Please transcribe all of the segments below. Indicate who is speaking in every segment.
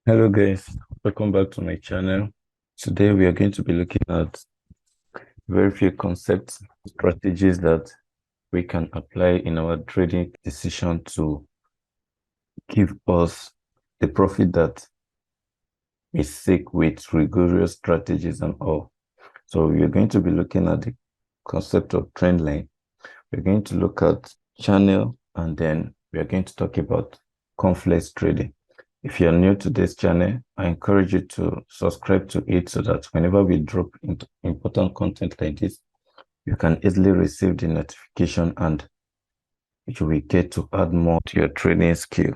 Speaker 1: Hello guys, welcome back to my channel. Today we are going to be looking at very few concepts, strategies that we can apply in our trading decision to give us the profit that we seek with rigorous strategies and all. So we are going to be looking at the concept of trend line. We're going to look at channel, and then we are going to talk about confluence trading. If you're new to this channel, I encourage you to subscribe to it so that whenever we drop into important content like this, you can easily receive the notification and you will get to add more to your trading skill.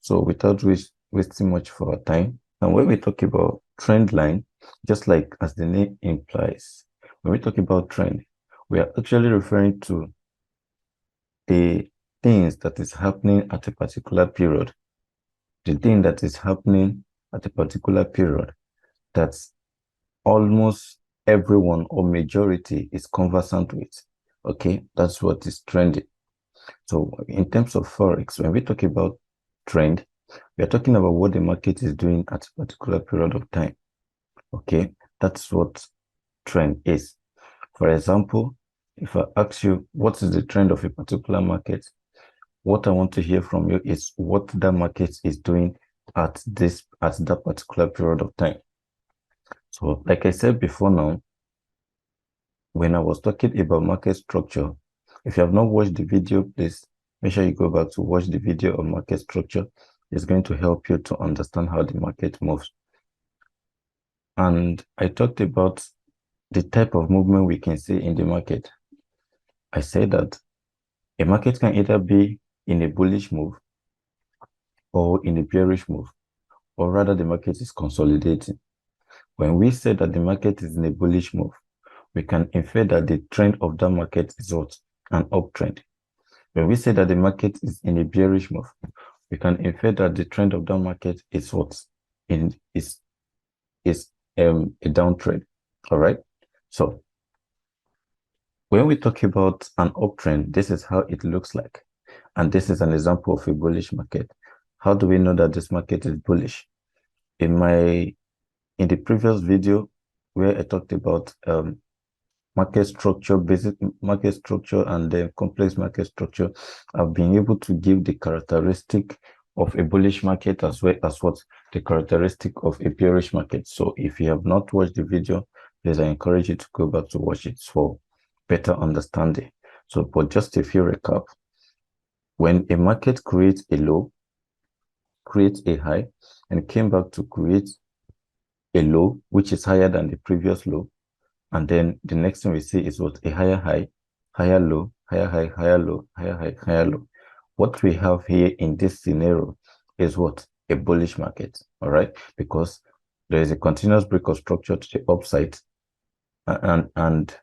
Speaker 1: So without wasting much of our time, and when we talk about trend line, just like as the name implies, when we talk about trend, we are actually referring to the things that is happening at a particular period, the thing that is happening at a particular period that's almost everyone or majority is conversant with. Okay, that's what is trending. So in terms of Forex, when we talk about trend, we are talking about what the market is doing at a particular period of time. Okay, that's what trend is. For example, if I ask you what is the trend of a particular market, what I want to hear from you is what the market is doing at that particular period of time. So like I said before now, when I was talking about market structure, if you have not watched the video, please make sure you go back to watch the video on market structure. It's going to help you to understand how the market moves. And I talked about the type of movement we can see in the market. I said that a market can either be in a bullish move or in a bearish move, or rather the market is consolidating. When we say that the market is in a bullish move, we can infer that the trend of that market is what? An uptrend. When we say that the market is in a bearish move, we can infer that the trend of that market is what? Is a downtrend. All right. So when we talk about an uptrend, this is how it looks like. And this is an example of a bullish market. How do we know that this market is bullish? In the previous video where I talked about market structure, basic market structure, and then complex market structure, I've been able to give the characteristic of a bullish market as well as what the characteristic of a bearish market. So if you have not watched the video, please I encourage you to go back to watch it for better understanding. So for just a few recap, when a market creates a low, creates a high, and came back to create a low, which is higher than the previous low, and then the next thing we see is what? A higher high, higher low, higher high, higher low, higher high, higher low. What we have here in this scenario is what? A bullish market, all right? Because there is a continuous break of structure to the upside, and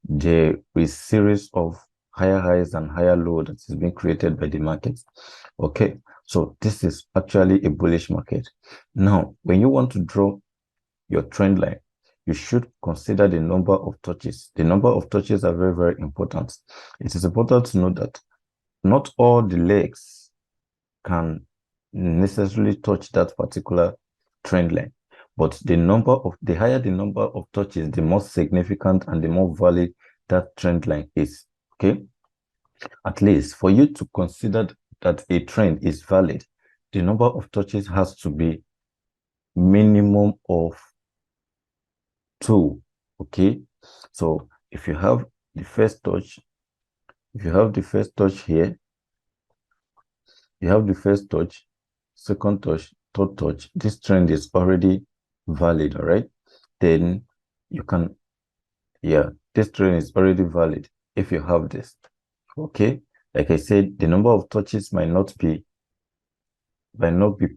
Speaker 1: there is series of higher highs and higher low that is being created by the market. Okay, so this is actually a bullish market. Now, when you want to draw your trend line, you should consider the number of touches. The number of touches are very, very important. It is important to know that not all the legs can necessarily touch that particular trend line, but the higher the number of touches, the more significant and the more valid that trend line is. Okay, at least for you to consider that a trend is valid, the number of touches has to be minimum of 2. Okay, so if you have the first touch, here, you have the first touch, second touch, third touch, this trend is already valid. All right, then you can, yeah, this trend is already valid if you have this. Okay, like I said, the number of touches might not be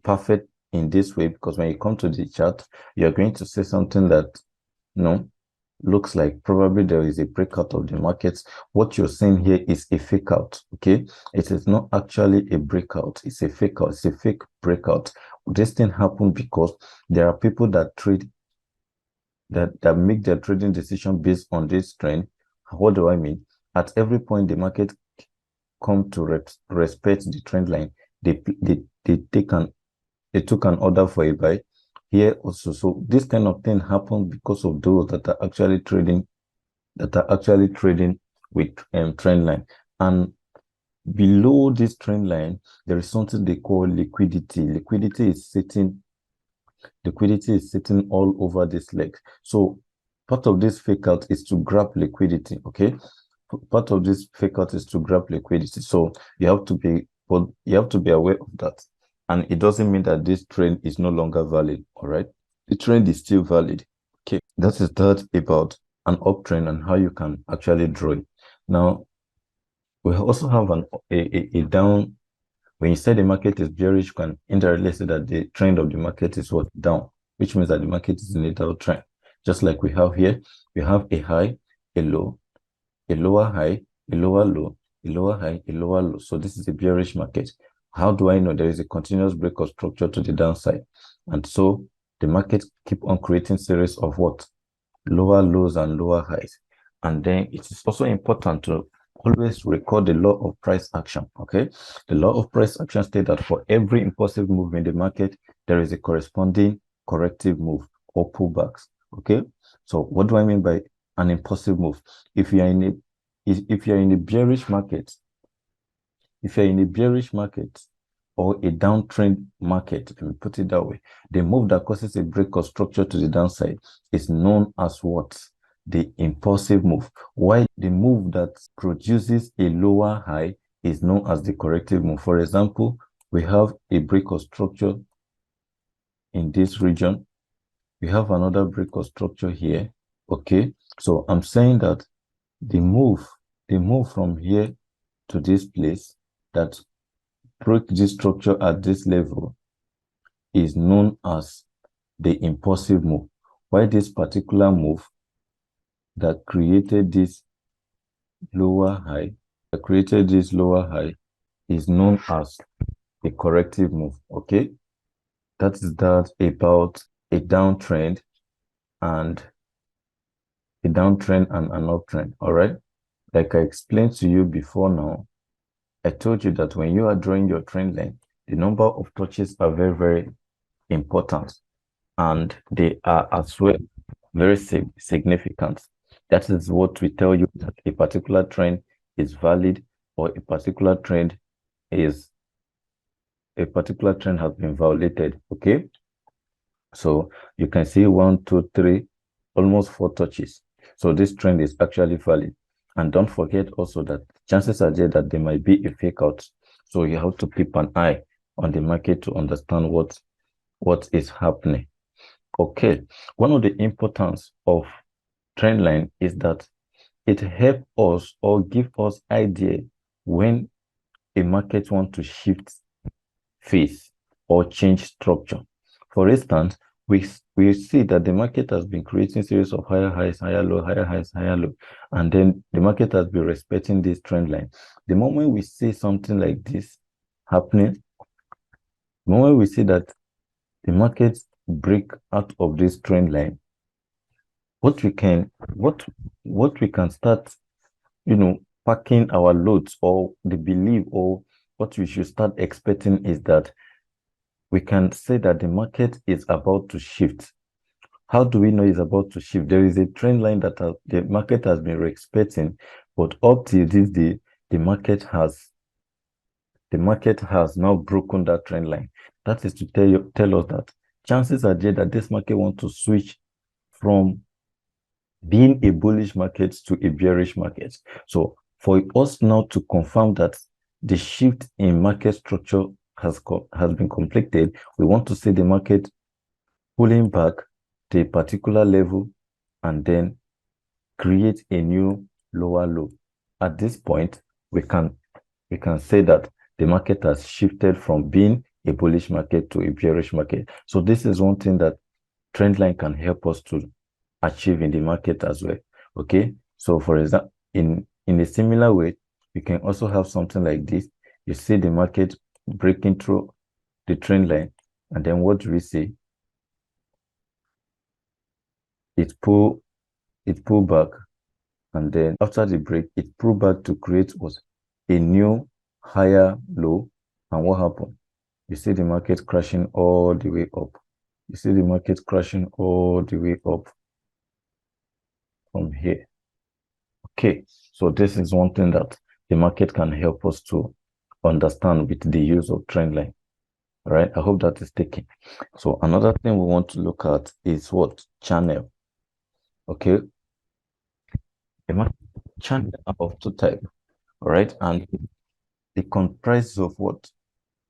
Speaker 1: perfect in this way, because when you come to the chart, you're going to see something that looks like probably there is a breakout of the markets. What you're seeing here is a fake out. Okay, it is not actually a breakout, it's a fake out, it's a fake breakout. This thing happened because there are people that trade that make their trading decision based on this trend. What do I mean? At every point the market come to respect the trend line, they take an it took an order for a buy here also. So this kind of thing happens because of those that are actually trading with trend line. And below this trend line, there is something they call liquidity. Liquidity is sitting all over this leg. So part of this fake out is to grab liquidity. Okay, part of this fake out is to grab liquidity. So you have to be aware of that. And it doesn't mean that this trend is no longer valid. All right, the trend is still valid. Okay, that is that about an uptrend and how you can actually draw it. Now we also have a down. When you say the market is bearish, you can indirectly say that the trend of the market is what? Down, which means that the market is in a downtrend. Just like we have here, we have a high, a low, a lower high, a lower low, a lower high, a lower low. So this is a bearish market. How do I know? There is a continuous break of structure to the downside. And so the market keep on creating series of what? Lower lows and lower highs. And then it is also important to always record the law of price action. Okay, the law of price action states that for every impulsive move in the market, there is a corresponding corrective move or pullbacks. Okay, so what do I mean by an impulsive move? If you're in a bearish market, or a downtrend market, let me put it that way, the move that causes a break of structure to the downside is known as what? The impulsive move. While the move that produces a lower high is known as the corrective move. For example, we have a break of structure in this region. We have another break of structure here. Okay, so I'm saying that the move from here to this place that break this structure at this level is known as the impulsive move. Why this particular move that created this lower high is known as a corrective move. Okay, that is that about a downtrend and an uptrend. All right, like I explained to you before now, I told you that when you are drawing your trend line, the number of touches are very, very important, and they are as well very significant. That is what we tell you that a particular trend is valid, or a particular trend has been violated. Okay, so you can see 1, 2, 3, almost 4 touches. So this trend is actually valid. And don't forget also that chances are there that there might be a fake out. So you have to keep an eye on the market to understand what is happening. Okay, one of the importance of trend line is that it helps us or give us idea when a market wants to shift phase or change structure. For instance, we see that the market has been creating series of higher highs, higher low, higher highs, higher low, and then the market has been respecting this trend line. The moment we see something like this happening, the moment we see that the market break out of this trend line, what we can start, packing our loads, or the belief, or what we should start expecting is that we can say that the market is about to shift. How do we know it's about to shift? There is a trend line that the market has been expecting, but up till this day, the market has now broken that trend line. That is to tell us that chances are there that this market wants to switch from being a bullish market to a bearish market. So for us now to confirm that the shift in market structure has been completed, we want to see the market pulling back to a particular level and then create a new lower low. At this point, we can say that the market has shifted from being a bullish market to a bearish market. So this is one thing that Trendline can help us to achieve in the market as well. Okay, so for example, in a similar way, we can also have something like this. You see the market breaking through the trend line, and then what do we see? It pull back, and then after the break, it pull back to create a new higher low. And what happened? You see the market crashing all the way up. You see the market crashing all the way up from here. Okay, so this is one thing that the market can help us to understand with the use of trend line. All right, I hope that is taken. So another thing we want to look at is what? Channel. Okay, a market channel of two types. All right, and it comprises of what?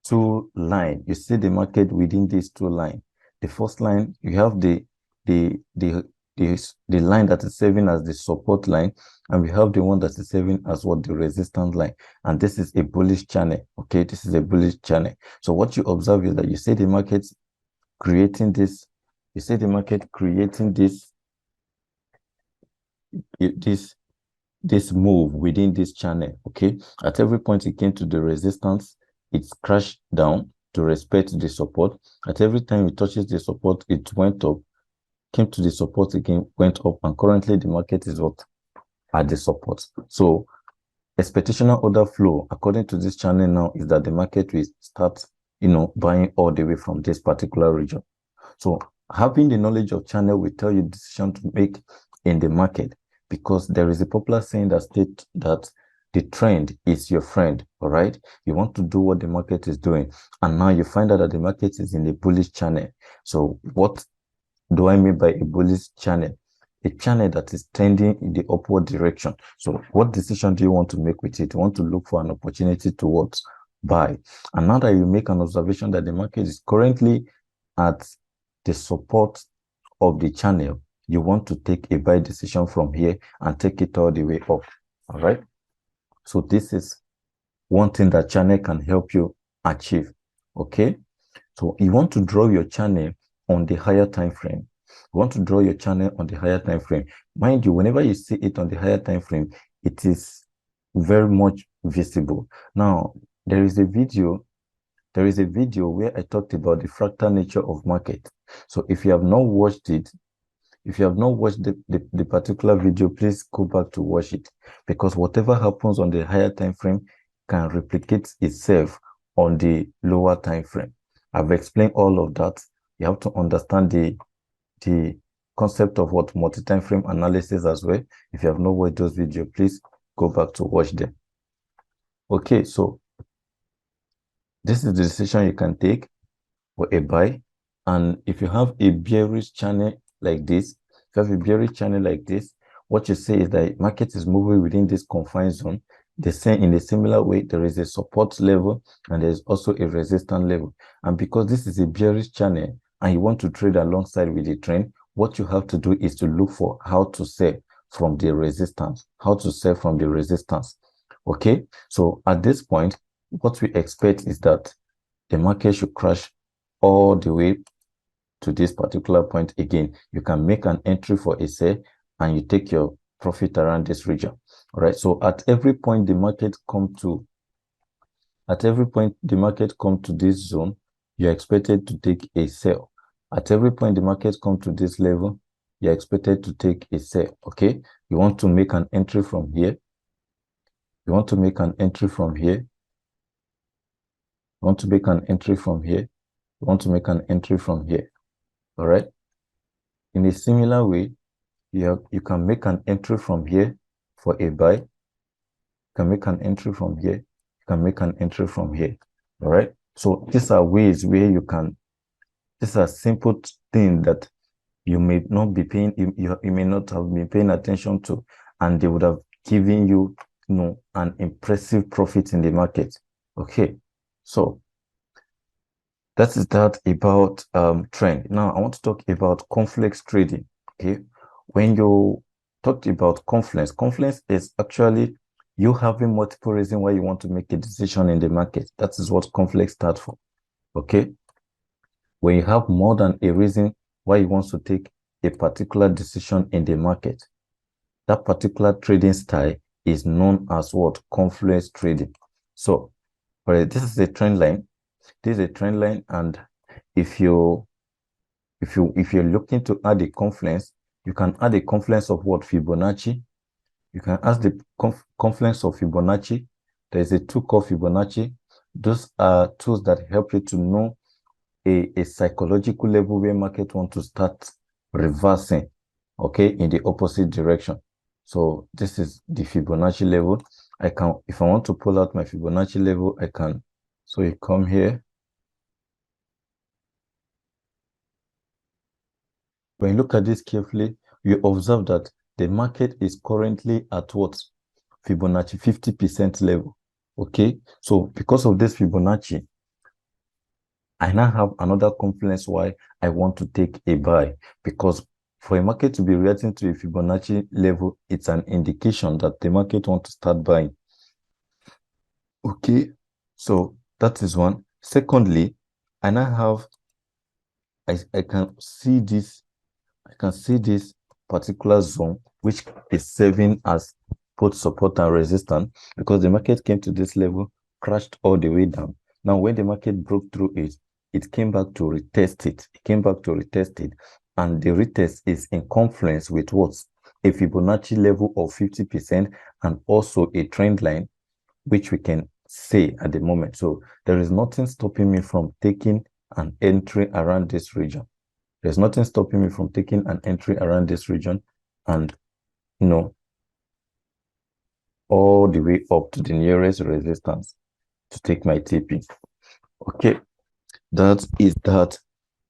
Speaker 1: Two line. You see the market within these two line. The first line, you have the the the line that is serving as the support line, and we have the one that is serving as what? The resistance line. And this is a bullish channel. Okay, this is a bullish channel. So what you observe is that you see the market creating this, you see the market creating this this move within this channel. Okay, at every point it came to the resistance, it's crashed down to respect the support. At every time it touches the support, it went up, came to the support again, went up, and currently the market is what? At the support. So expectational order flow according to this channel now is that the market will start, buying all the way from this particular region. So having the knowledge of channel will tell you the decision to make in the market, because there is a popular saying that states that the trend is your friend. All right, you want to do what the market is doing, and now you find out that the market is in a bullish channel. So what do I mean by a bullish channel? A channel that is trending in the upward direction. So what decision do you want to make with it? You want to look for an opportunity towards buy. And now that you make an observation that the market is currently at the support of the channel, you want to take a buy decision from here and take it all the way up. All right. So this is one thing that channel can help you achieve. Okay. So you want to draw your channel on the higher time frame. You want to draw your channel on the higher time frame. Mind you, whenever you see it on the higher time frame, it is very much visible. Now, there is a video where I talked about the fractal nature of market. So if you have not watched it, if you have not watched the particular video, please go back to watch it, because whatever happens on the higher time frame can replicate itself on the lower time frame. I've explained all of that. You have to understand the concept of what multi-time frame analysis as well. If you have not watched those videos, please go back to watch them. Okay, so this is the decision you can take for a buy. And if you have a bearish channel like this, what you say is that market is moving within this confined zone. The same, in a similar way, there is a support level and there's also a resistance level. And because this is a bearish channel and you want to trade alongside with the trend, what you have to do is to look for how to sell from the resistance. Okay, so at this point, what we expect is that the market should crash all the way to this particular point again. You can make an entry for a sell and you take your profit around this region. All right, so at every point the market come to this zone, you're expected to take a sell. At every point the market come to this level, you're expected to take a sell. Okay, you want to make an entry from here. You want to make an entry from here. You want to make an entry from here. You want to make an entry from here. All right. In a similar way, you can make an entry from here for a buy. You can make an entry from here. You can make an entry from here. All right. So these are ways where you can, these are simple things that you may not be paying, you may not have been paying attention to, and they would have given you, an impressive profit in the market. Okay. So that is that about trend. Now I want to talk about confluence trading. Okay, when you talked about confluence is actually you having multiple reasons why you want to make a decision in the market. That is what confluence stands for. Okay, when you have more than a reason why you want to take a particular decision in the market, that particular trading style is known as what? Confluence trading. So this is a trend line. This is a trend line, and if you're looking to add a confluence, you can add a confluence of what? Fibonacci. You can add the confluence of Fibonacci. There is a tool called Fibonacci. Those are tools that help you to know a psychological level where market want to start reversing, okay, in the opposite direction. So this is the Fibonacci level. I can, if I want to pull out my Fibonacci level, I can. So you come here. When you look at this carefully, you observe that the market is currently at what? Fibonacci 50% level. Okay, so because of this Fibonacci, I now have another confluence why I want to take a buy, because for a market to be reacting to a Fibonacci level, it's an indication that the market wants to start buying. Okay, so that is one. Secondly, I now have, I can see this, I can see this particular zone, which is serving as both support and resistance, because the market came to this level, crashed all the way down. Now, when the market broke through it, it came back to retest it. It came back to retest it. And the retest is in confluence with what? A Fibonacci level of 50% and also a trend line, which we can say at the moment. So there is nothing stopping me from taking an entry around this region. There's nothing stopping me from taking an entry around this region and, you know, all the way up to the nearest resistance to take my TP. Okay, that is that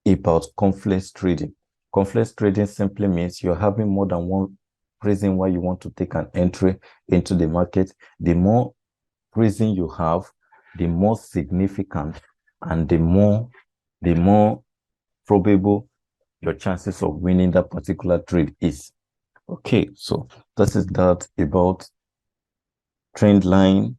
Speaker 1: about confluence trading. Confluence trading simply means you're having more than one reason why you want to take an entry into the market. The more reason you have, the more significant and the more probable your chances of winning that particular trade is. Okay, so this is that about trend line,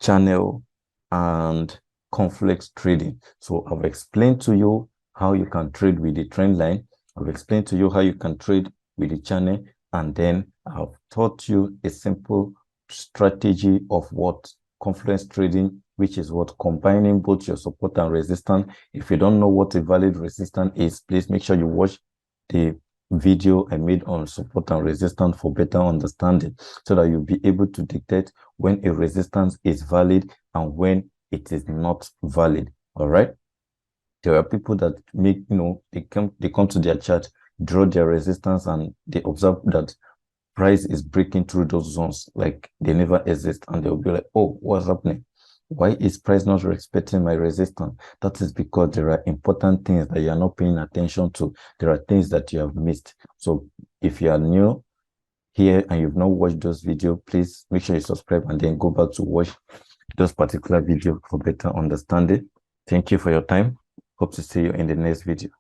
Speaker 1: channel, and confluence trading. So I've explained to you how you can trade with the trend line. I've explained to you how you can trade with the channel, and then I've taught you a simple strategy of what confluence trading, which is what combining both your support and resistance. If you don't know what a valid resistance is, please make sure you watch the video I made on support and resistance for better understanding, so that you'll be able to detect when a resistance is valid and when it is not valid. All right. There are people that make, they come to their chart, draw their resistance, and they observe that price is breaking through those zones like they never exist, and they'll be like, oh, what's happening? Why is price not respecting my resistance? That is because there are important things that you are not paying attention to. There are things that you have missed. So if you are new here and you've not watched those videos, please make sure you subscribe and then go back to watch those particular videos for better understanding. Thank you for your time. Hope to see you in the next video.